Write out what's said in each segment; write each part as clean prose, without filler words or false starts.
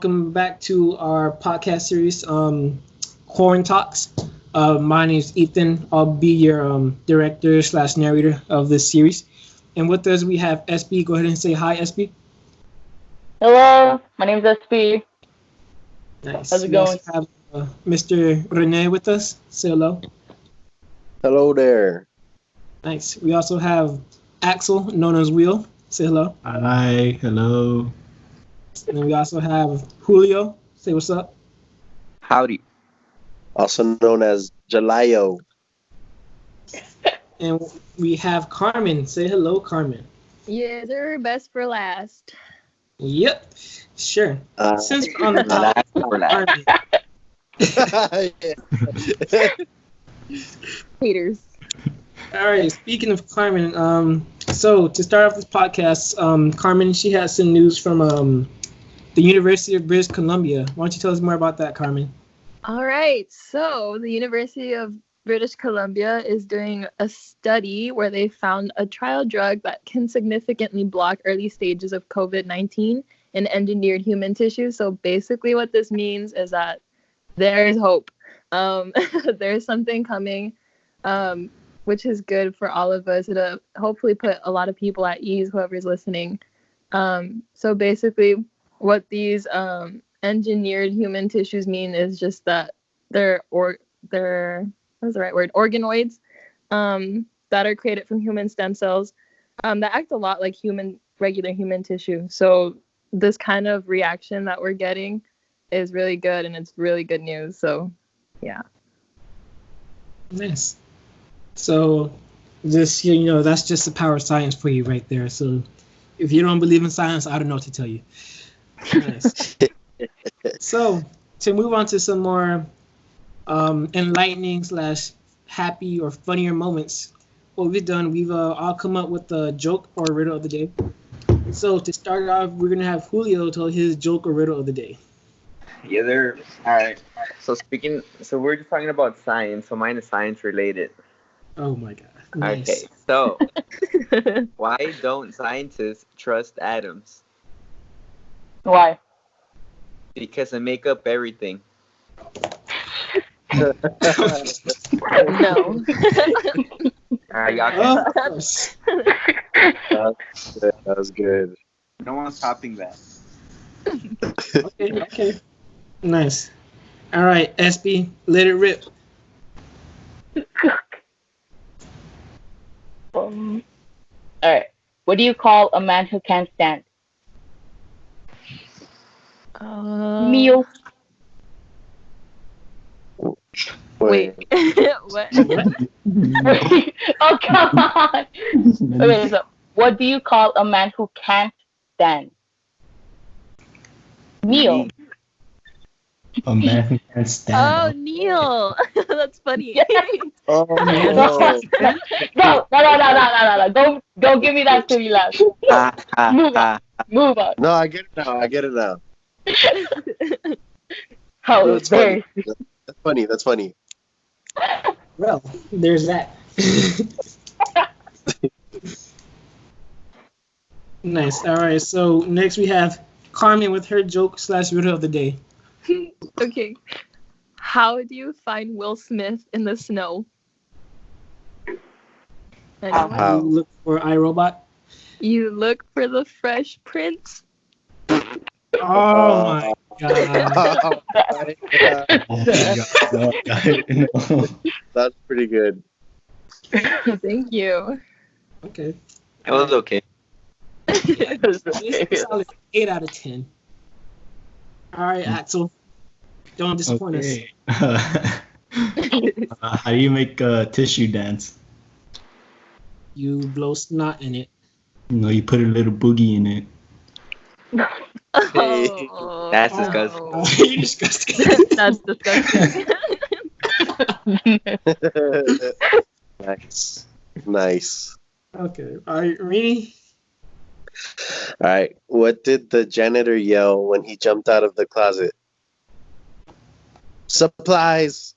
welcome back to our podcast series, Corn Talks. My name is Ethan. I'll be your director / narrator of this series. And with us, we have SB. Go ahead and say hi, SB. Hello, my name's SB. Nice. How's it We going? also have Mr. Rene with us. Say hello. Hello there. Nice. We also have Axel, known as Wheel. Say hello. Hi, hello. And then we also have Julio. Say what's up. Howdy. Also known as Jalayo. And we have Carmen. Say hello, Carmen. Yeah, they're best for last. Yep. Sure. Since we're on the Last topic for last. Carmen. Haters. All right. Speaking of Carmen, so to start off this podcast, Carmen, she has some news from the University of British Columbia. Why don't you tell us more about that, Carmen? All right. So the University of British Columbia is doing a study where they found a trial drug that can significantly block early stages of COVID-19 in engineered human tissue. So basically what this means is that there's hope. There's something coming, which is good for all of us. It'll hopefully put a lot of people at ease, whoever's listening. So basically what these engineered human tissues mean is just that they're what's the right word? Organoids that are created from human stem cells that act a lot like regular human tissue. So this kind of reaction that we're getting is really good, and it's really good news. So, yeah. Nice. So this, that's just the power of science for you right there. So if you don't believe in science, I don't know what to tell you. Nice. So to move on to some more enlightening / happy or funnier moments, what we've done, we've all come up with a joke or riddle of the day. So to start off, we're gonna have Julio tell his joke or riddle of the day. Yeah, there. All right. So we're just talking about science. So mine is science related. Oh my god. Nice. Okay. So why don't scientists trust atoms? Why? Because they make up everything. No. All right, y'all can. Of course. That was good. No one's topping that. Okay. Nice. All right, SB, let it rip. All right. What do you call a man who can't stand? Meal. Wait. What? Oh, come on. Okay, so what do you call a man who can't stand? Meal. A man who can't Oh, stand. Neil. That's funny. Oh, No. Don't give me that silly laugh. Move on. No, I get it now. How That's very. funny. That's funny. Well, there's that. Nice. All right. So next we have Carmen with her joke / riddle of the day. Okay. How do you find Will Smith in the snow? Anyone? How? You look for iRobot. You look for the Fresh Prince. Oh my god. No. That's pretty good. Thank you. Okay. It was okay. It's a solid 8 out of 10. All right, Axel. Don't disappoint us. Okay. How do you make a tissue dance? You blow snot in it. You put a little boogie in it. Oh. That's disgusting. Oh, you're disgusting. That's disgusting. Nice. Okay. All right, Rini. All right. What did the janitor yell when he jumped out of the closet? Supplies.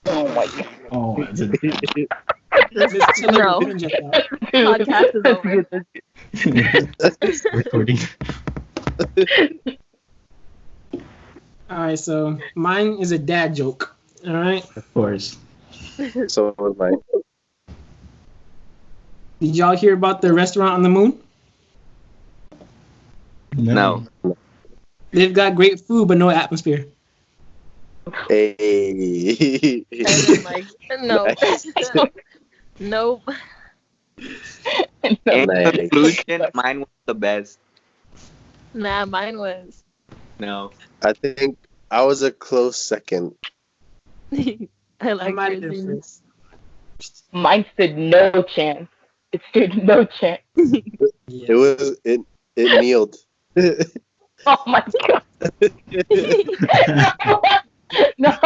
Oh my god. Oh, that's a No. Podcast is over. recording. All right, so mine is a dad joke. All right. Of course. So was mine. Did y'all hear about the restaurant on the moon? No. They've got great food, but no atmosphere. Hey. And then, like, no. Nice. Nope. In Nice. conclusion, mine was the best. Nah, mine was. No. I think I was a close second. I like might have yours, been Venus. first. Mine stood no chance. It stood no chance. Yeah. It kneeled. Oh my god. No.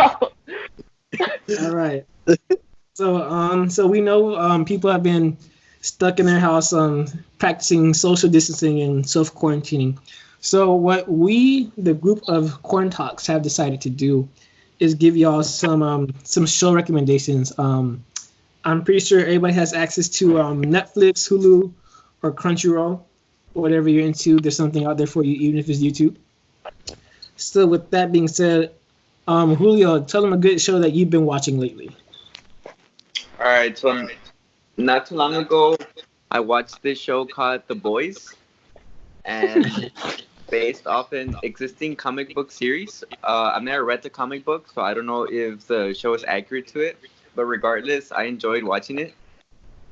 All right. So we know people have been stuck in their house practicing social distancing and self quarantining. So what we, the group of Corn Talks, have decided to do is give y'all some show recommendations. I'm pretty sure everybody has access to Netflix, Hulu, or Crunchyroll, whatever you're into. There's something out there for you, even if it's YouTube. So with that being said, Julio, tell them a good show that you've been watching lately. All right. So not too long ago, I watched this show called The Boys, and based off an existing comic book series. I've never read the comic book, so I don't know if the show is accurate to it. But regardless, I enjoyed watching it.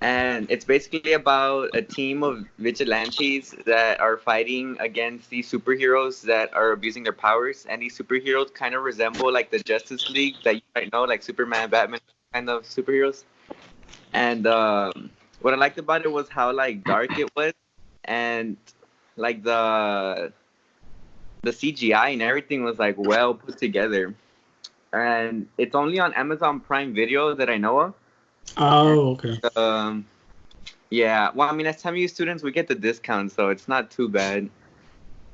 And it's basically about a team of vigilantes that are fighting against these superheroes that are abusing their powers. And these superheroes kind of resemble like the Justice League that you might know, like Superman, Batman kind of superheroes. And what I liked about it was how like dark it was, and like the CGI and everything was like well put together. And it's only on Amazon Prime Video that I know of. Oh, okay. Yeah, well, I mean, as TAMU students, we get the discount, so it's not too bad.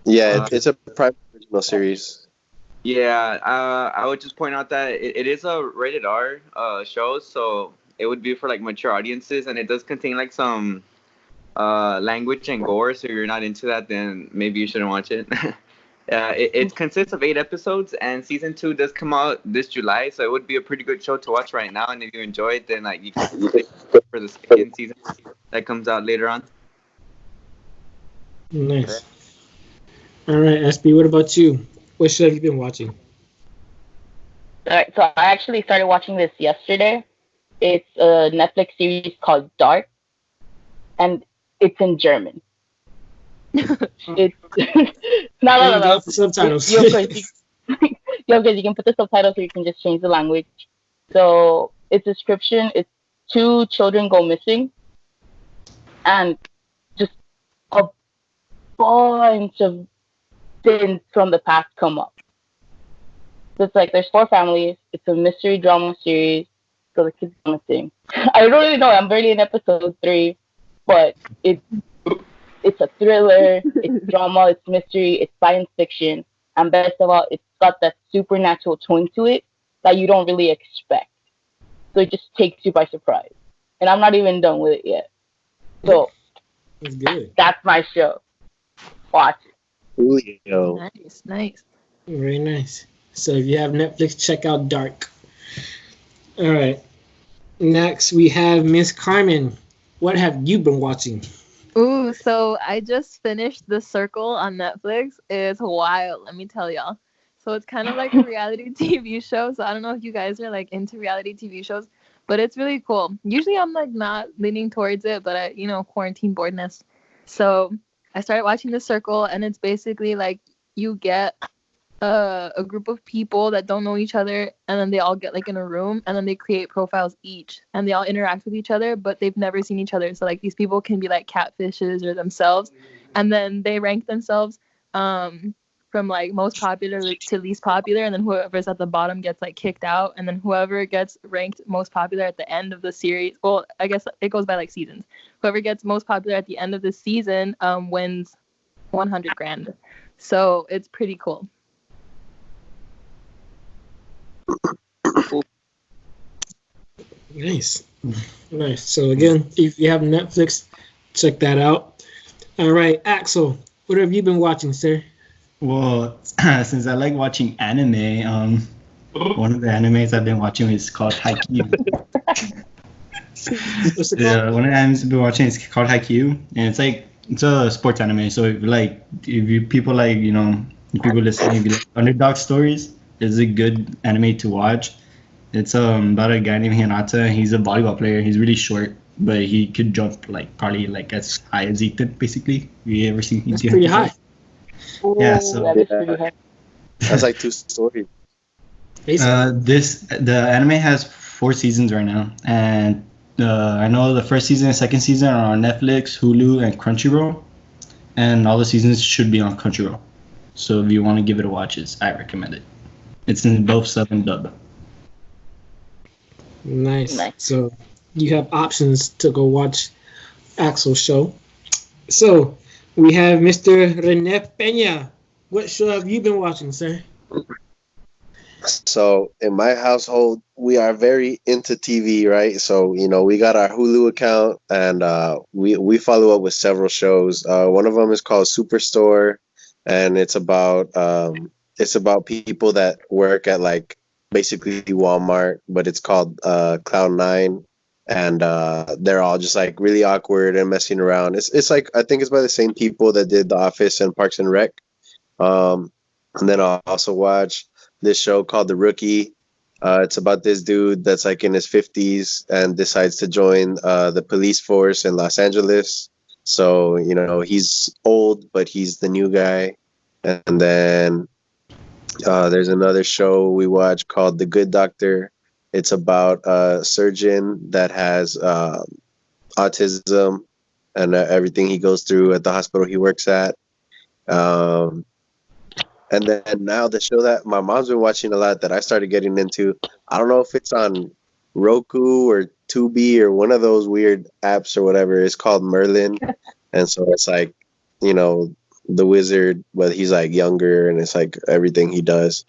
Yeah, it's a private original series. Yeah, I would just point out that it is a rated R show, so it would be for like mature audiences, and it does contain like some language and gore. So if you're not into that, then maybe you shouldn't watch it. It consists of 8 episodes, and season 2 does come out this July, so it would be a pretty good show to watch right now. And if you enjoy it, then like you can wait for the second season that comes out later on. Nice. All right, SB, what about you? What show have you been watching? All right, so I actually started watching this yesterday. It's a Netflix series called Dark, and it's in German. It's no. Subtitles. You can put the subtitles, or you can just change the language. So its description: it's 2 children go missing, and just a bunch of sins from the past come up. So it's like there's 4 families. It's a mystery drama series. So the kids go missing. I don't really know. I'm barely in episode 3, but it's a thriller, it's drama, it's mystery, it's science fiction, and best of all, it's got that supernatural twin to it that you don't really expect. So it just takes you by surprise. And I'm not even done with it yet. So That's good. that's my show. Watch it. Julio. Nice. Very nice. So if you have Netflix, check out Dark. All right. Next, we have Miss Carmen. What have you been watching? Ooh, so I just finished The Circle on Netflix. It's wild, let me tell y'all. So it's kind of like a reality TV show. So I don't know if you guys are like into reality TV shows, but it's really cool. Usually I'm like not leaning towards it, but quarantine boredness. So I started watching The Circle, and it's basically like you get a group of people that don't know each other, and then they all get like in a room, and then they create profiles each, and they all interact with each other, but they've never seen each other. So like these people can be like catfishes or themselves, and then they rank themselves from like most popular to least popular, and then whoever's at the bottom gets like kicked out, and then whoever gets ranked most popular at the end of the series, well, I guess it goes by like seasons, whoever gets most popular at the end of the season wins 100 grand. So it's pretty cool. Nice. So again, if you have Netflix, check that out. All right, Axel, what have you been watching, sir? Well, since I like watching anime, one of the animes I've been watching is called Haikyuu. What's it Yeah, called? one of the animes I've been watching is called Haikyuu, and it's a sports anime. So if you people like people listening, if you like underdog stories, it's a good anime to watch. It's about a guy named Hinata. He's a volleyball player. He's really short, but he could jump probably as high as Ethan. Basically, you ever seen? That's pretty high. Yeah, Ooh, so- that is pretty high. That's like 2 stories. Basically. The anime has 4 seasons right now, and I know the first season and second season are on Netflix, Hulu, and Crunchyroll, and all the seasons should be on Crunchyroll. So if you want to give it a watch, I recommend it. It's in both sub and dub. Nice. Nice. So you have options to go watch Axel's show. So we have Mr. Rene Peña. What show have you been watching, sir? So in my household, we are very into TV, right? So we got our Hulu account, and we follow up with several shows. One of them is called Superstore, and it's about people that work at basically Walmart, but it's called Cloud9, and they're all just really awkward and messing around. It's I think it's by the same people that did The Office and Parks and Rec. And then I'll also watch this show called The Rookie. It's about this dude that's in his 50s and decides to join the police force in Los Angeles. So, he's old, but he's the new guy. And then there's another show we watch called The Good Doctor. It's about a surgeon that has autism and everything he goes through at the hospital he works at. And then now the show that my mom's been watching a lot that I started getting into, I don't know if it's on Roku or Tubi or one of those weird apps or whatever. It's called Merlin. And so it's the wizard, but he's younger, and it's everything he does.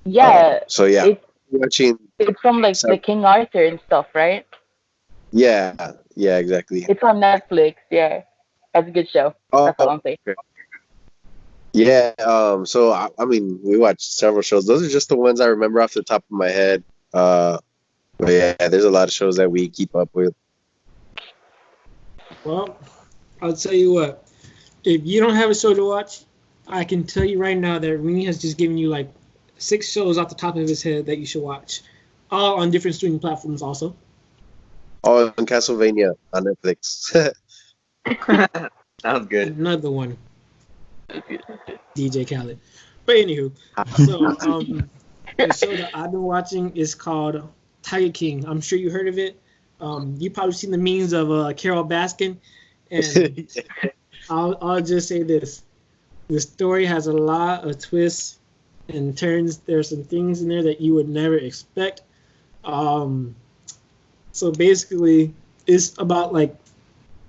Yeah, So yeah, It's- watching. it's from the King Arthur and stuff, right? Yeah, exactly. It's on Netflix. Yeah, that's a good show. That's all I'm saying. okay. Yeah, so I mean, we watched several shows. Those are just the ones I remember off the top of my head. But yeah, there's a lot of shows that we keep up with. Well, I'll tell you what. If you don't have a show to watch, I can tell you right now that Rini has just given you 6 shows off the top of his head that you should watch, all on different streaming platforms also. Oh, and Castlevania on Netflix. Sounds good. Another one. DJ Khaled. But anywho, so the show that I've been watching is called Tiger King. I'm sure you heard of it. You probably seen the memes of Carol Baskin, and I'll just say this: the story has a lot of twists and turns. There's some things in there that you would never expect. So basically, it's about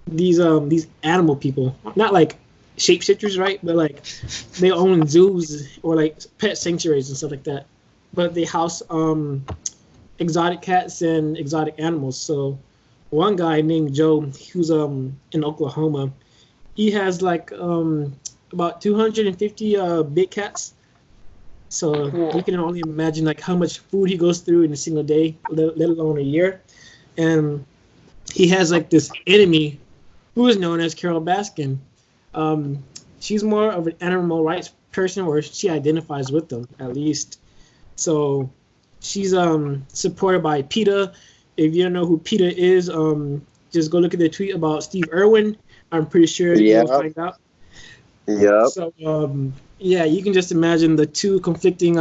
these animal people, not shapeshifters, right? But they own zoos or pet sanctuaries and stuff like that. But they house exotic cats and exotic animals. So one guy named Joe, who's in Oklahoma, he has about 250 big cats. So you can only imagine how much food he goes through in a single day, let alone a year. And he has this enemy who is known as Carol Baskin. She's more of an animal rights person, or she identifies with them at least. So she's supported by PETA. If you don't know who PETA is, just go look at the tweet about Steve Irwin. I'm pretty sure you'll find out. Yep. So yeah, you can just imagine the two conflicting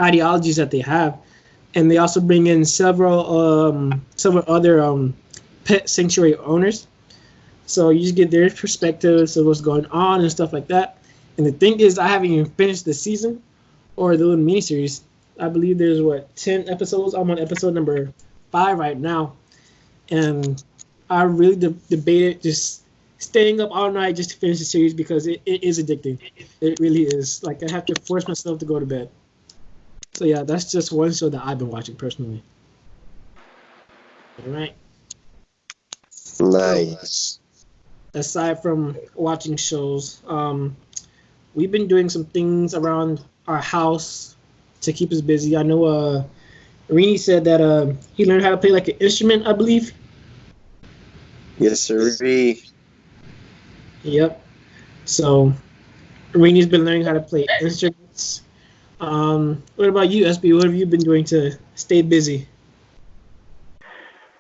ideologies that they have, and they also bring in several other pet sanctuary owners. So you just get their perspectives of what's going on and stuff like that. And the thing is, I haven't even finished the season or the little miniseries. I believe there's 10 episodes. I'm on episode number 5 right now, and I really debated just staying up all night just to finish the series because it is addicting. It really is. I have to force myself to go to bed. So yeah, that's just one show that I've been watching personally. All right. Nice. Aside from watching shows, we've been doing some things around our house to keep us busy. I know Rini said that he learned how to play like an instrument, I believe. Yes, sir. Yep. So Rini's been learning how to play instruments. What about you, SB? What have you been doing to stay busy?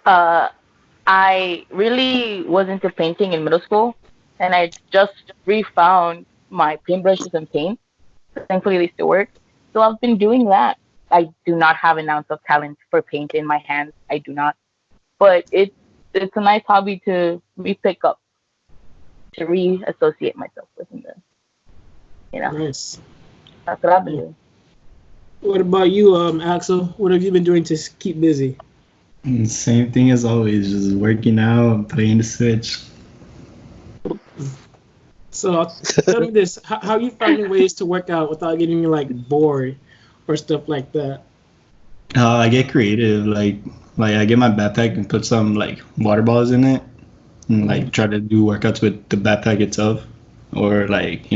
I really was into painting in middle school, and I just refound my paintbrushes and paint. Thankfully, they still work. So I've been doing that. I do not have an ounce of talent for paint in my hands. I do not. But it's a nice hobby to re-pick up, to reassociate myself with. Nice. That's what I've been doing. What about you, Axel? What have you been doing to keep busy? Same thing as always, just working out, playing the Switch. So tell me this: how are you finding ways to work out without getting like bored or stuff like that? I get creative, like I get my backpack and put some like water bottles in it, and like try to do workouts with the backpack itself, or like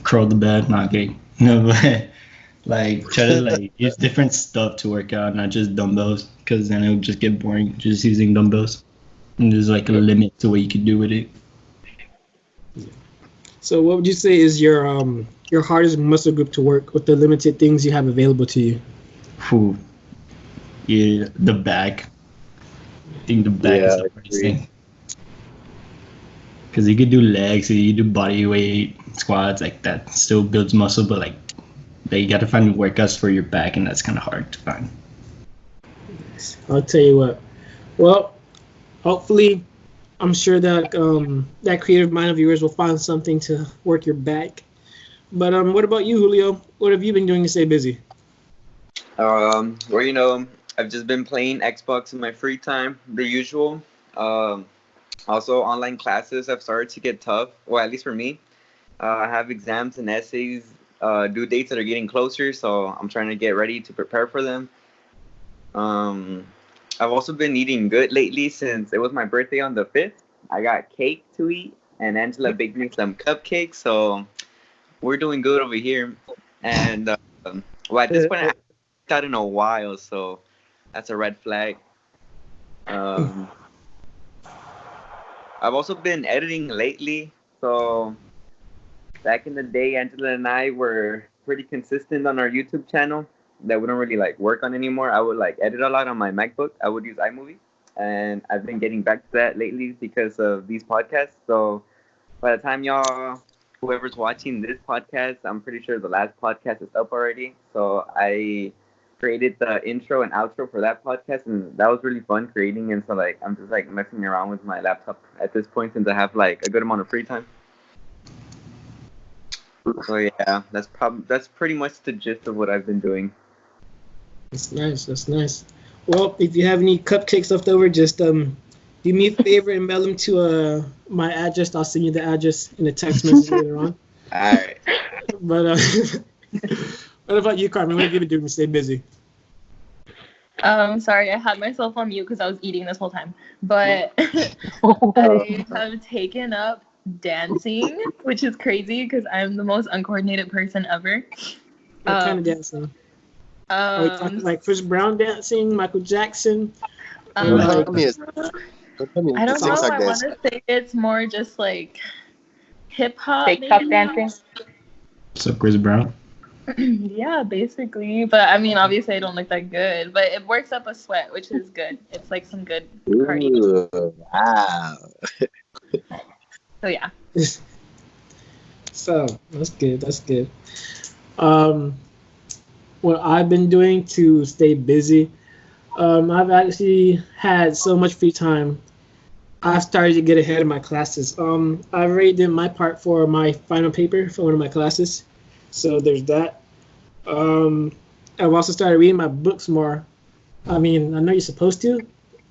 curl the bed, not kidding. No, but like try to like use different stuff to work out, not just dumbbells, because then it would just get boring just using dumbbells. And there's like a limit to what you can do with it. So what would you say is your hardest muscle group to work with the limited things you have available to you? Whew. Yeah, the back. I think the back is the hardest thing. Because you could do legs, you could do body weight, squats, like that still builds muscle, but like you got to find workouts for your back, and that's kind of hard to find. I'll tell you what. Well, hopefully, I'm sure that that creative mind of yours will find something to work your back. But what about you, Julio? What have you been doing to stay busy? Well, I've just been playing Xbox in my free time, the usual. Also, online classes have started to get tough. Well, at least for me. I have exams and essays, due dates that are getting closer, so I'm trying to get ready to prepare for them. I've also been eating good lately since it was my birthday on the 5th. I got cake to eat, and Angela baked me some cupcakes, so we're doing good over here. And at this point, I haven't worked out in a while, so that's a red flag. I've also been editing lately, so back in the day, Angela and I were pretty consistent on our YouTube channel that we don't really like work on anymore. I would like edit a lot on my MacBook. I would use iMovie, and I've been getting back to that lately because of these podcasts. So by the time whoever's watching this podcast, I'm pretty sure the last podcast is up already. So I created the intro and outro for that podcast, and that was really fun creating. And so like I'm just like messing around with my laptop at this point since I have like a good amount of free time. So yeah, that's pretty much the gist of what I've been doing. That's nice. That's nice. Well, if you have any cupcakes left over, just do me a favor and mail them to my address. I'll send you the address in a text message later on. All right. But what about you, Carmen? What have you been doing to stay busy? Sorry, I had myself on mute because I was eating this whole time. But I have taken up dancing, which is crazy because I'm the most uncoordinated person ever. What kind of dancing? Are we talking like Chris Brown dancing, Michael Jackson? I don't know. Like I want to say it's more just like hip hop. TikTok dancing. So Chris Brown. Yeah, basically. But I mean, obviously, I don't look that good. But it works up a sweat, which is good. It's like some good cardio. Wow. So yeah. So that's good. That's good. What I've been doing to stay busy, I've actually had so much free time. I've started to get ahead of my classes. I've already did my part for my final paper for one of my classes, so there's that. I've also started reading my books more. I mean, I know you're supposed to,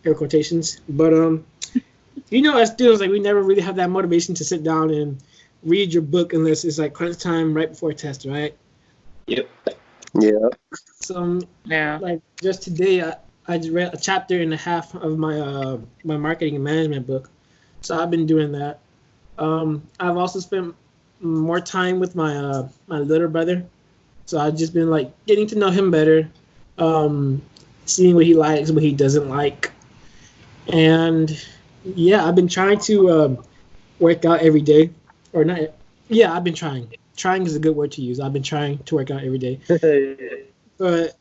air quotations, but as students, like we never really have that motivation to sit down and read your book unless it's like crunch time right before a test, right? Yep. Yeah. So Yeah. like just today, I just read a chapter and a half of my my marketing and management book. So I've been doing that. I've also spent more time with my my little brother. So I've just been like getting to know him better, seeing what he likes, what he doesn't like, and yeah, I've been trying to work out every day, or not. Yeah, I've been trying. Trying is a good word to use. I've been trying to work out every day, but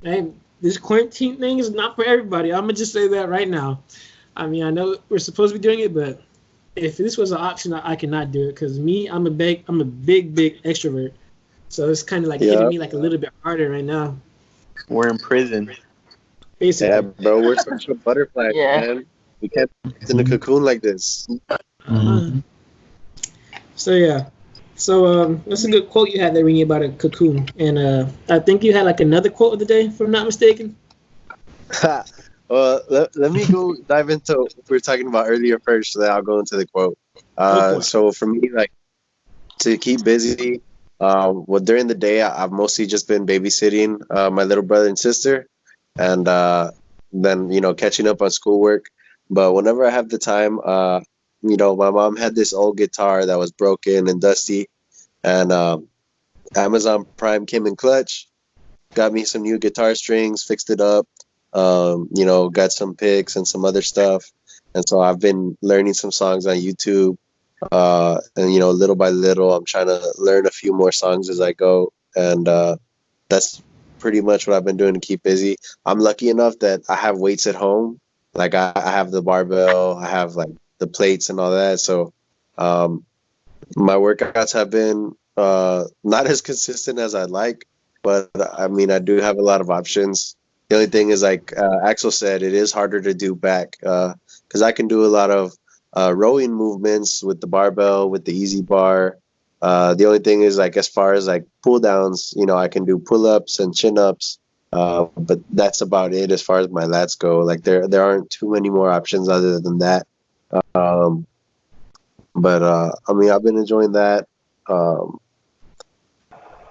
hey, this quarantine thing is not for everybody. I'm gonna just say that right now. I mean, I know we're supposed to be doing it, but if this was an option, I cannot do it because me, I'm a big extrovert. So it's kind of like hitting me like a little bit harder right now. We're in prison. Basically. Yeah, bro, we're social butterflies, man. We can't sit in the cocoon like this. So yeah. So that's a good quote you had there, Rini, about a cocoon. And I think you had like another quote of the day, if I'm not mistaken. Well, let me go dive into what we were talking about earlier first, so then I'll go into the quote. So for me, like, to keep busy, well, during the day, I've mostly just been babysitting my little brother and sister, and then, you know, catching up on schoolwork. But whenever I have the time, you know, my mom had this old guitar that was broken and dusty, and Amazon Prime came in clutch, got me some new guitar strings, fixed it up, you know, got some picks and some other stuff. And so I've been learning some songs on YouTube, and, you know, little by little, I'm trying to learn a few more songs as I go. And that's pretty much what I've been doing to keep busy. I'm lucky enough that I have weights at home. Like I have the barbell, I have like the plates and all that. So my workouts have been not as consistent as I'd like, but I mean, I do have a lot of options. The only thing is, like Axel said, it is harder to do back because I can do a lot of rowing movements with the barbell, with the easy bar. The only thing is, like, as far as like pull downs, you know, I can do pull ups and chin ups, but that's about it as far as my lats go. Like there aren't too many more options other than that. But I mean, I've been enjoying that,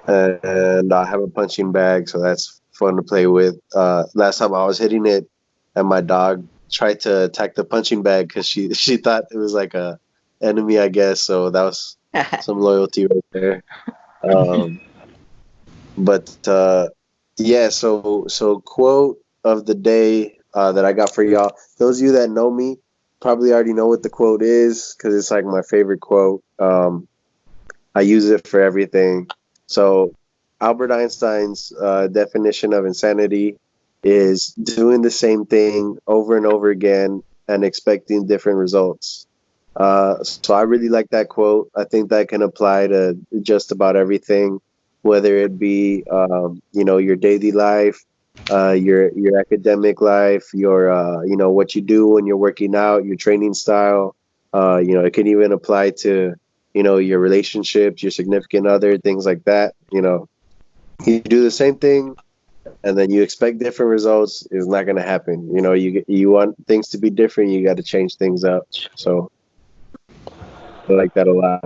and I have a punching bag, so that's fun to play with. Last time I was hitting it, and my dog tried to attack the punching bag because she thought it was like a enemy, I guess. So that was some loyalty right there. But yeah, so quote of the day that I got for y'all. Those of you that know me probably already know what the quote is because it's like my favorite quote. I use it for everything. So Albert Einstein's definition of insanity is doing the same thing over and over again and expecting different results. So I really like that quote. I think that can apply to just about everything, whether it be, you know, your daily life, your academic life, your, you know, what you do when you're working out, your training style. You know, it can even apply to, you know, your relationships, your significant other, things like that. You know, you do the same thing and then you expect different results. It's not going to happen. You know, you want things to be different. You got to change things up. So I like that a lot.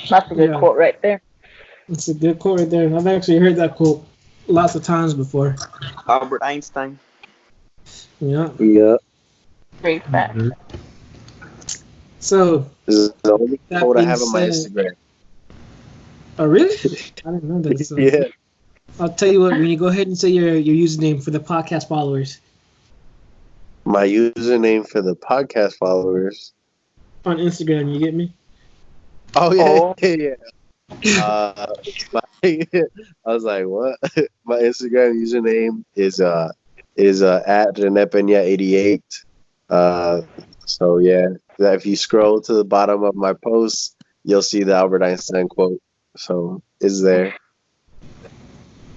That's a good quote right there. It's a good quote right there. I've actually heard that quote lots of times before. Albert Einstein. Yeah. Yeah. Great fact. Mm-hmm. So this is the only quote I have on my Instagram. Oh, really? I didn't know that. So. Yeah. I'll tell you what, when you go ahead and say your username for the podcast followers. My username for the podcast followers on Instagram, you get me? Oh yeah. I was like, what? My Instagram username is at Renepena88. So yeah, if you scroll to the bottom of my post, you'll see the Albert Einstein quote. So it's there.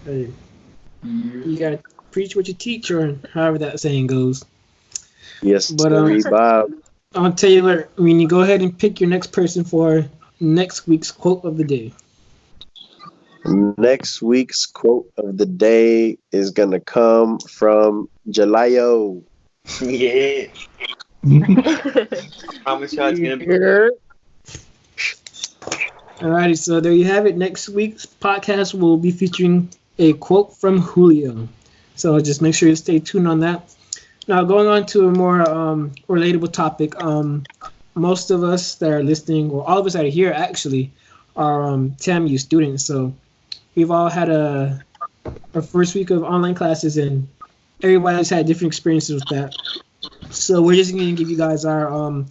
Hey, you gotta preach what you teach, or however that saying goes. Yes, but Bob. I'll tell you what. When you go ahead and pick your next person for next week's quote of the day. Next week's quote of the day is gonna come from Jalayo. Yeah. I promise y'all it's gonna be good. Alrighty, so there you have it. Next week's podcast will be featuring a quote from Julio. So just make sure you stay tuned on that. Now, going on to a more relatable topic, most of us that are listening, or all of us that are here actually, are TAMU students. So we've all had our first week of online classes, and everybody's had different experiences with that. So we're just going to give you guys our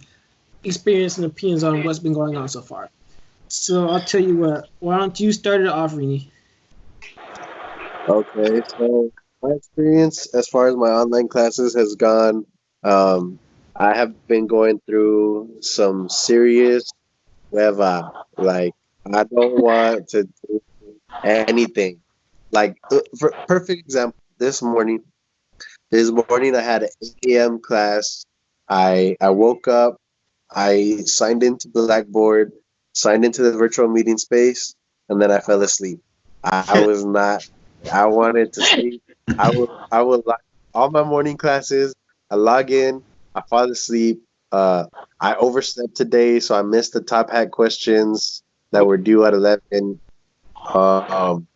experience and opinions on what's been going on so far. So I'll tell you what. Why don't you start it off, Rini? Okay, so my experience as far as my online classes has gone, I have been going through some serious whatever. Like, I don't want to do anything. Like, for perfect example, this morning I had an 8 a.m. class. I woke up, I signed into Blackboard, signed into the virtual meeting space, and then I fell asleep. I was not. I wanted to sleep. I would log all my morning classes. I log in. I fall asleep. I overslept today, so I missed the top hat questions that were due at 11. Um,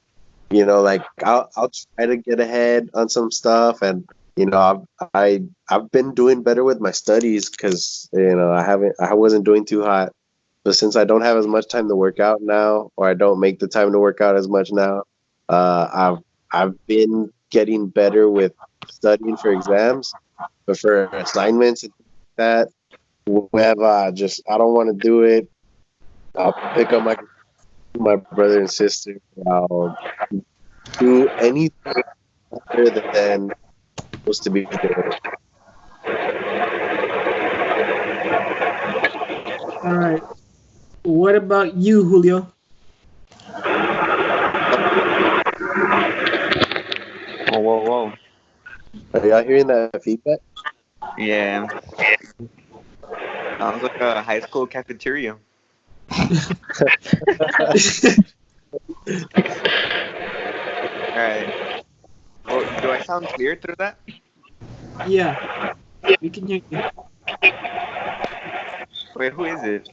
like I'll try to get ahead on some stuff, and I've been doing better with my studies because I wasn't doing too hot. But since I don't have as much time to work out now, or I don't make the time to work out as much now, I've been getting better with studying for exams, but for assignments and that, whenever I don't want to do it, I'll pick up my brother and sister. I'll do anything other than supposed to be doing. All right. What about you, Julio? Whoa. Are y'all hearing that feedback? Yeah. Sounds like a high school cafeteria. Alright. Well, do I sound clear through that? Yeah, we can hear you. Wait, who is it?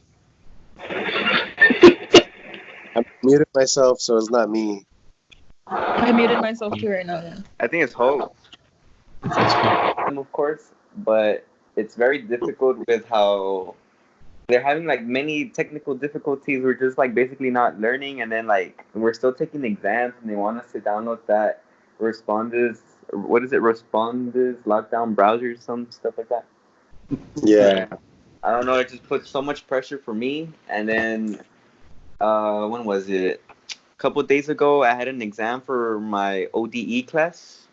I muted myself, so it's not me. I muted myself too right now. Yeah. I think it's Hope. Of course, but it's very difficult with how they're having like many technical difficulties. We're just like basically not learning, and then like we're still taking exams, and they want us to download that Respondus. What is it? Respondus lockdown browser, some stuff like that. Yeah. I don't know. It just puts so much pressure for me. And then, when was it? A couple of days ago, I had an exam for my ODE class,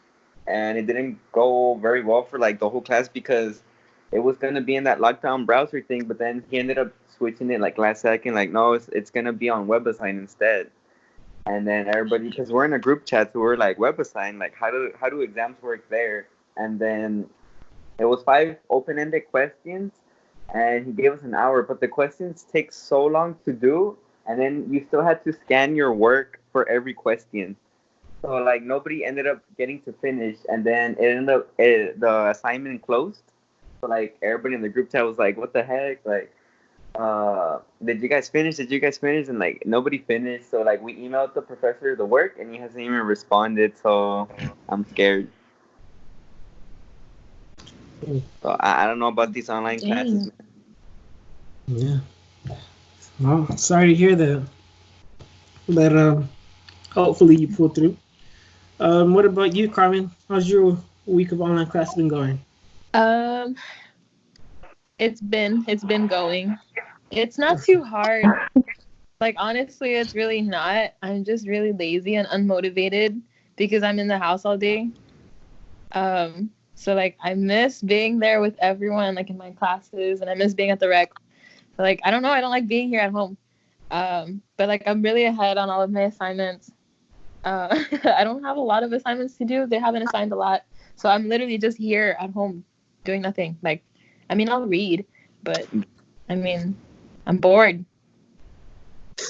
and it didn't go very well for like the whole class because it was gonna be in that lockdown browser thing, but then he ended up switching it like last second. Like, no, it's gonna be on WebAssign instead. And then everybody, because we're in a group chat, so we're like WebAssign, like how do exams work there? And then it was 5 open-ended questions, and he gave us an hour, but the questions take so long to do, and then you still had to scan your work for every question. So like nobody ended up getting to finish, and then the assignment closed. So like everybody in the group chat was like, "What the heck?" Like, did you guys finish? Did you guys finish? And like nobody finished. So like we emailed the professor the work, and he hasn't even responded. So I'm scared. So I don't know about these online classes. Yeah. Well, sorry to hear that. But hopefully you pull through. What about you, Carmen? How's your week of online class been going? It's been going. It's not too hard. Like honestly, it's really not. I'm just really lazy and unmotivated because I'm in the house all day. So like I miss being there with everyone, like in my classes, and I miss being at the rec. But, like I don't know, I don't like being here at home. But like I'm really ahead on all of my assignments. I don't have a lot of assignments to do. They haven't assigned a lot, so I'm literally just here at home doing nothing. Like, I mean, I'll read, but I mean, I'm bored.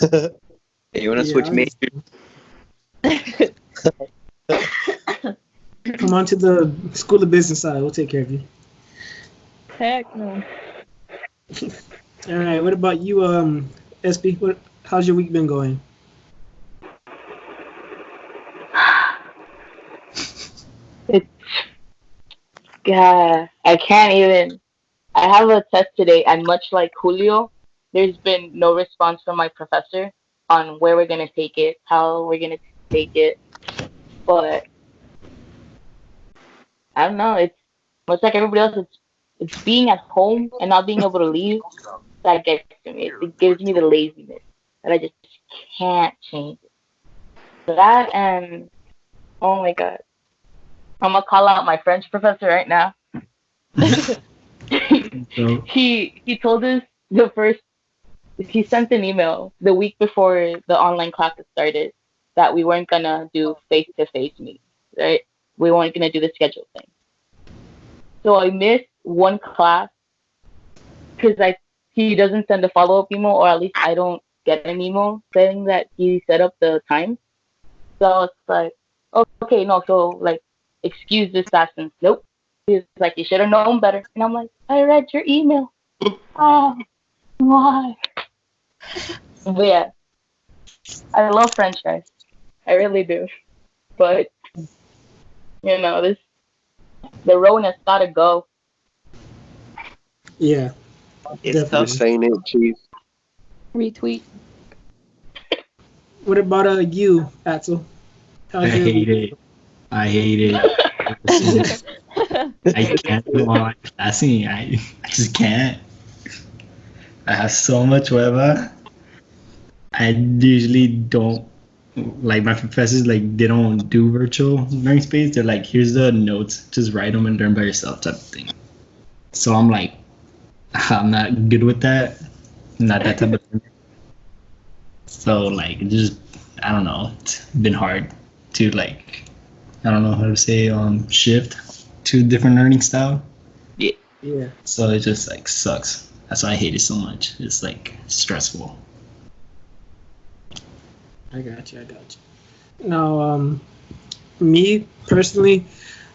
You want to switch majors? Come on to the School of Business side. We'll take care of you. Heck no. All right. What about you, SB? How's your week been going? Yeah, I can't even. I have a test today, and much like Julio, there's been no response from my professor on where we're gonna take it, how we're gonna take it. But I don't know. It's much like everybody else. It's being at home and not being able to leave that gets to me. It gives me the laziness that I just can't change it. So that and oh my god, I'm gonna call out my French professor right now. So, He told us the first. He sent an email the week before the online classes started that we weren't gonna do face-to-face meetings, right? We weren't gonna do the schedule thing. So I missed one class because he doesn't send a follow-up email, or at least I don't get an email saying that he set up the time. So it's like, oh, okay, no, so like, excuse this absence. Nope. He's like, you should have known better. And I'm like, I read your email. Ah, why? But yeah, I love French guys. I really do. But the Rona's gotta go. Yeah. It's Definitely. You're saying it, Chief. Retweet. What about you, Axel? I hate it. I hate it. I can't do online classing. I just can't. I have so much whatever. I usually don't like my professors. Like they don't do virtual learning space. They're like, here's the notes, just write them and learn by yourself type of thing. So I'm like, I'm not good with that. I'm not that type of thing. So like, just I don't know. It's been hard to like, I don't know how to say shift to different learning style. Yeah. So it just like sucks. That's why I hate it so much. It's like stressful. I got you. Now, me personally,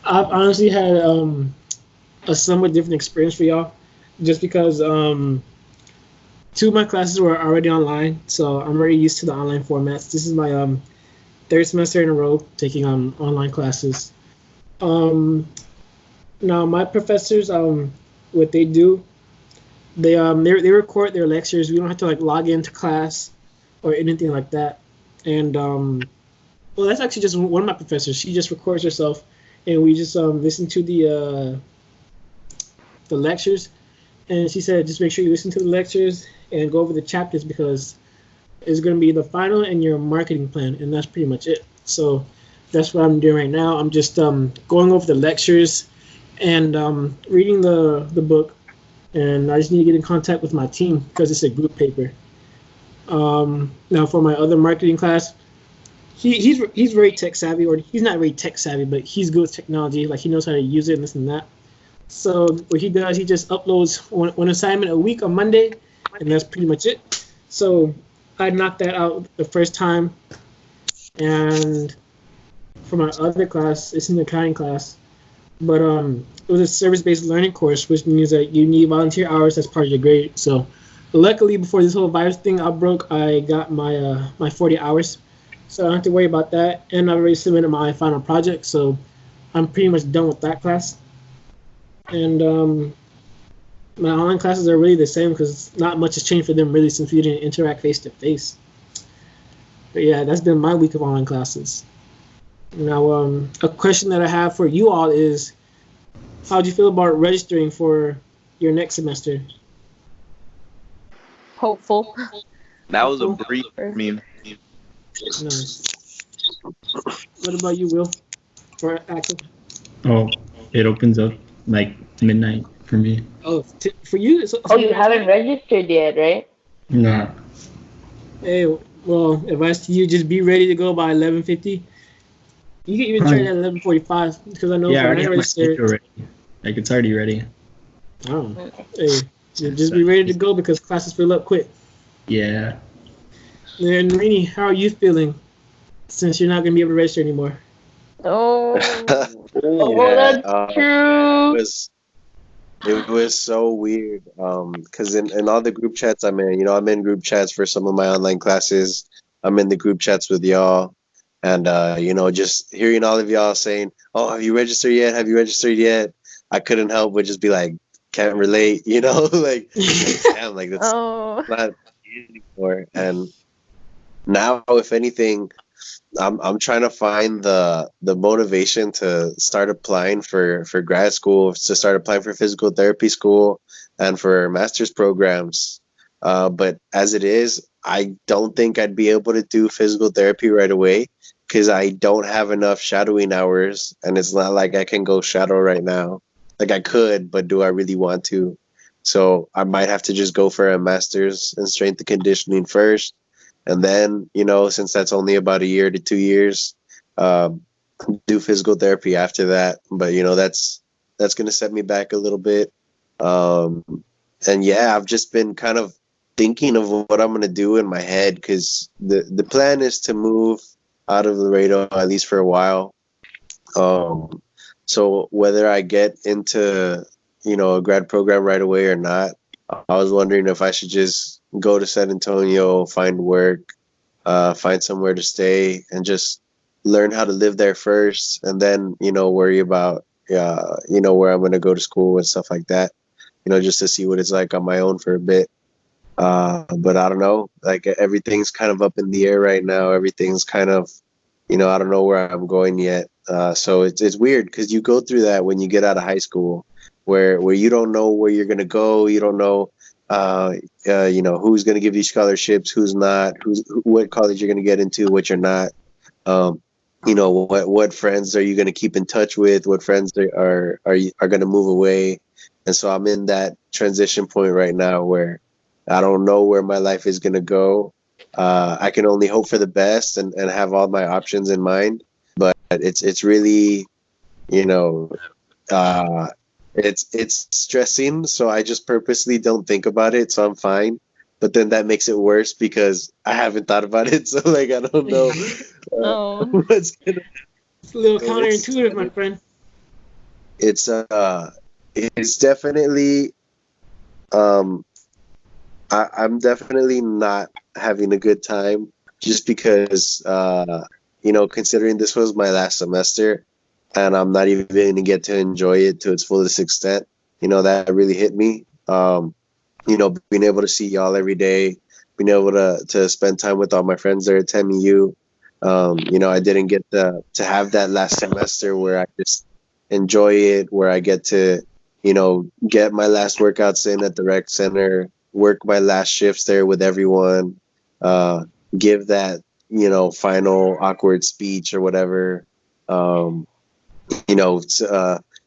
I've honestly had a somewhat different experience for y'all, just because two of my classes were already online, so I'm already used to the online formats. This is my third semester in a row taking online classes. Now my professors, what they do, they record their lectures. We don't have to like log into class or anything like that. And well, that's actually just one of my professors. She just records herself, and we just listen to the lectures. And she said, just make sure you listen to the lectures and go over the chapters because it's going to be the final and your marketing plan, and that's pretty much it. So that's what I'm doing right now. I'm just going over the lectures and reading the book, and I just need to get in contact with my team because it's a group paper. Now for my other marketing class, he's very tech savvy, or he's not very tech savvy, but he's good with technology. Like he knows how to use it and this and that. So what he does, he just uploads one assignment a week on Monday, and that's pretty much it. So I knocked that out the first time, and for my other class, it's an accounting class, but it was a service-based learning course, which means that you need volunteer hours as part of your grade. So luckily, before this whole virus thing outbroke, I got my my 40 hours, so I don't have to worry about that. And I already submitted my final project, so I'm pretty much done with that class. And my online classes are really the same because not much has changed for them really since we didn't interact face to face. But yeah, that's been my week of online classes. Now, a question that I have for you all is, how do you feel about registering for your next semester? Hopeful. That was a brief meme. Nice. What about you, Will? Or Axel? Oh, it opens up like midnight for me. Oh, for you? Oh, you haven't registered yet, right? Nah. Hey, well, advice to you: just be ready to go by 11:50. You can even try it at 11:45 because I know Yeah, I when already I have my registered. schedule ready. Like it's already ready. Oh, hey, just be ready to go because classes fill up quick. Yeah. And Rini, how are you feeling since you're not gonna be able to register anymore? Oh, Yeah, that's true. it was so weird. Because in all the group chats I'm in, I'm in group chats for some of my online classes. I'm in the group chats with y'all, and just hearing all of y'all saying, "Oh, have you registered yet? Have you registered yet?" I couldn't help but just be like, can't relate, you know, like damn, like that's Oh. not anymore. And now, if anything, I'm trying to find the motivation to start applying for grad school, to start applying for physical therapy school and for master's programs. But as it is, I don't think I'd be able to do physical therapy right away because I don't have enough shadowing hours, and it's not like I can go shadow right now. Like I could, but do I really want to? So I might have to just go for a master's in strength and conditioning first, and then, you know, since that's only about a year to 2 years, do physical therapy after that. But you know, that's going to set me back a little bit. And yeah, I've just been kind of thinking of what I'm going to do in my head, because the plan is to move out of Laredo at least for a while. So whether I get into, you know, a grad program right away or not, I was wondering if I should just go to San Antonio, find work, find somewhere to stay, and just learn how to live there first, and then, you know, worry about, you know, where I'm going to go to school and stuff like that, you know, just to see what it's like on my own for a bit. But I don't know, like everything's kind of up in the air right now. Everything's kind of, you know, I don't know where I'm going yet. So it's weird because you go through that when you get out of high school, where you don't know where you're going to go. You don't know, you know, who's going to give you scholarships, who's not, what college you're going to get into, what you're not. You know, what friends are you going to keep in touch with? What friends are going to move away? And so I'm in that transition point right now where I don't know where my life is going to go. I can only hope for the best and have all my options in mind. But it's really, you know, it's stressing. So I just purposely don't think about it. So I'm fine. But then that makes it worse because I haven't thought about it. So like, I don't know what's gonna. It's a little counterintuitive, my friend. It's definitely, I'm definitely not having a good time just because, you know, considering this was my last semester and I'm not even going to get to enjoy it to its fullest extent, you know, that really hit me. You know, being able to see y'all every day, being able to spend time with all my friends there at TEMU. You know, I didn't get to have that last semester where I just enjoy it, where I get to, you know, get my last workouts in at the rec center, work my last shifts there with everyone, give that, you know, final awkward speech or whatever, you know,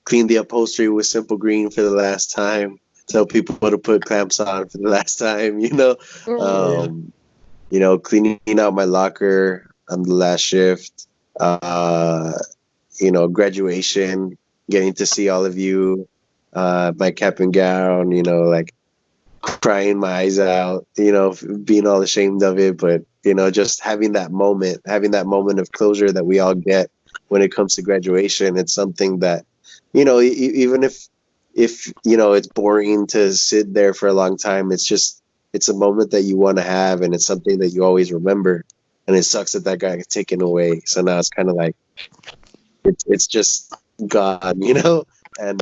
clean the upholstery with Simple Green for the last time, tell people to put clamps on for the last time, you know, you know, cleaning out my locker on the last shift, you know, graduation, getting to see all of you, my cap and gown, you know, like crying my eyes out, you know, being all ashamed of it, but, you know, just having that moment of closure that we all get when it comes to graduation. It's something that, you know, even if, you know, it's boring to sit there for a long time, it's a moment that you want to have, and it's something that you always remember. And it sucks that got taken away. So now it's kind of like, it's just gone, you know? And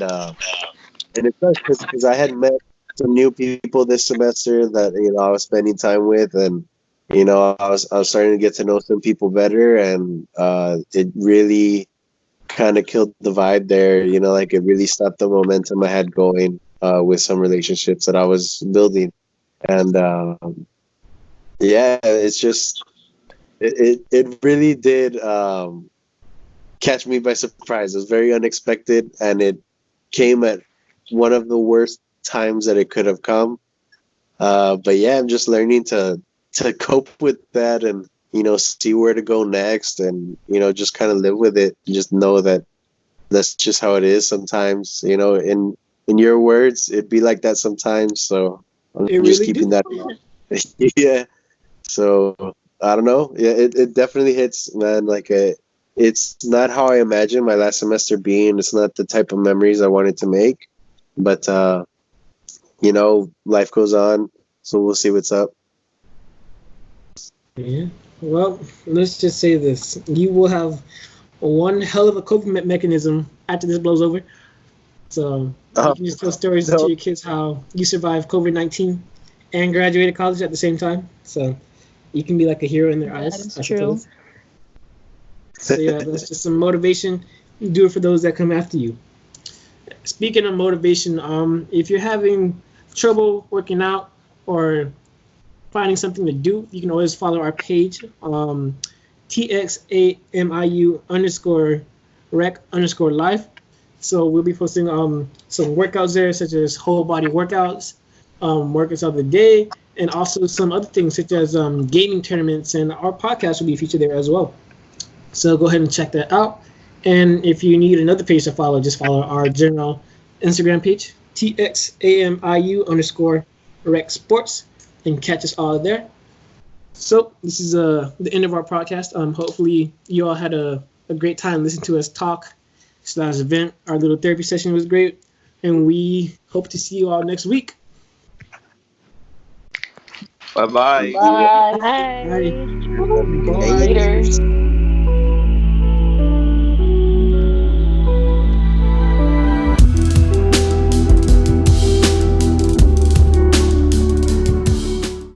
it sucks because I had met some new people this semester that, you know, I was spending time with, and, you know, I was starting to get to know some people better, and it really kind of killed the vibe there, you know, like it really stopped the momentum I had going with some relationships that I was building. And yeah, it's just it really did catch me by surprise. It was very unexpected, and it came at one of the worst times that it could have come. But yeah, I'm just learning to cope with that, and, you know, see where to go next, and, you know, just kind of live with it. Just know that that's just how it is sometimes, you know, in your words, it'd be like that sometimes. So I'm just really keeping that. Yeah. So I don't know. Yeah, it definitely hits, man. Like it's not how I imagined my last semester being. It's not the type of memories I wanted to make, but, you know, life goes on. So we'll see what's up. Yeah. Well, let's just say this. You will have one hell of a coping mechanism after this blows over. So you can just tell stories to your kids how you survived COVID-19 and graduated college at the same time. So you can be like a hero in their eyes. That is I true. suppose. So yeah, that's just some motivation. You do it for those that come after you. Speaking of motivation, if you're having trouble working out or finding something to do, you can always follow our page, TXAMIU_rec_life. So we'll be posting some workouts there, such as whole body workouts, workouts of the day, and also some other things such as gaming tournaments, and our podcast will be featured there as well. So go ahead and check that out. And if you need another page to follow, just follow our general Instagram page, TXAMIU_rec sports, and catch us all there. So this is the end of our podcast. Hopefully you all had a great time listening to us talk / event. Our little therapy session was great, and we hope to see you all next week. Bye-bye. Bye. Bye. Bye. Bye. Later.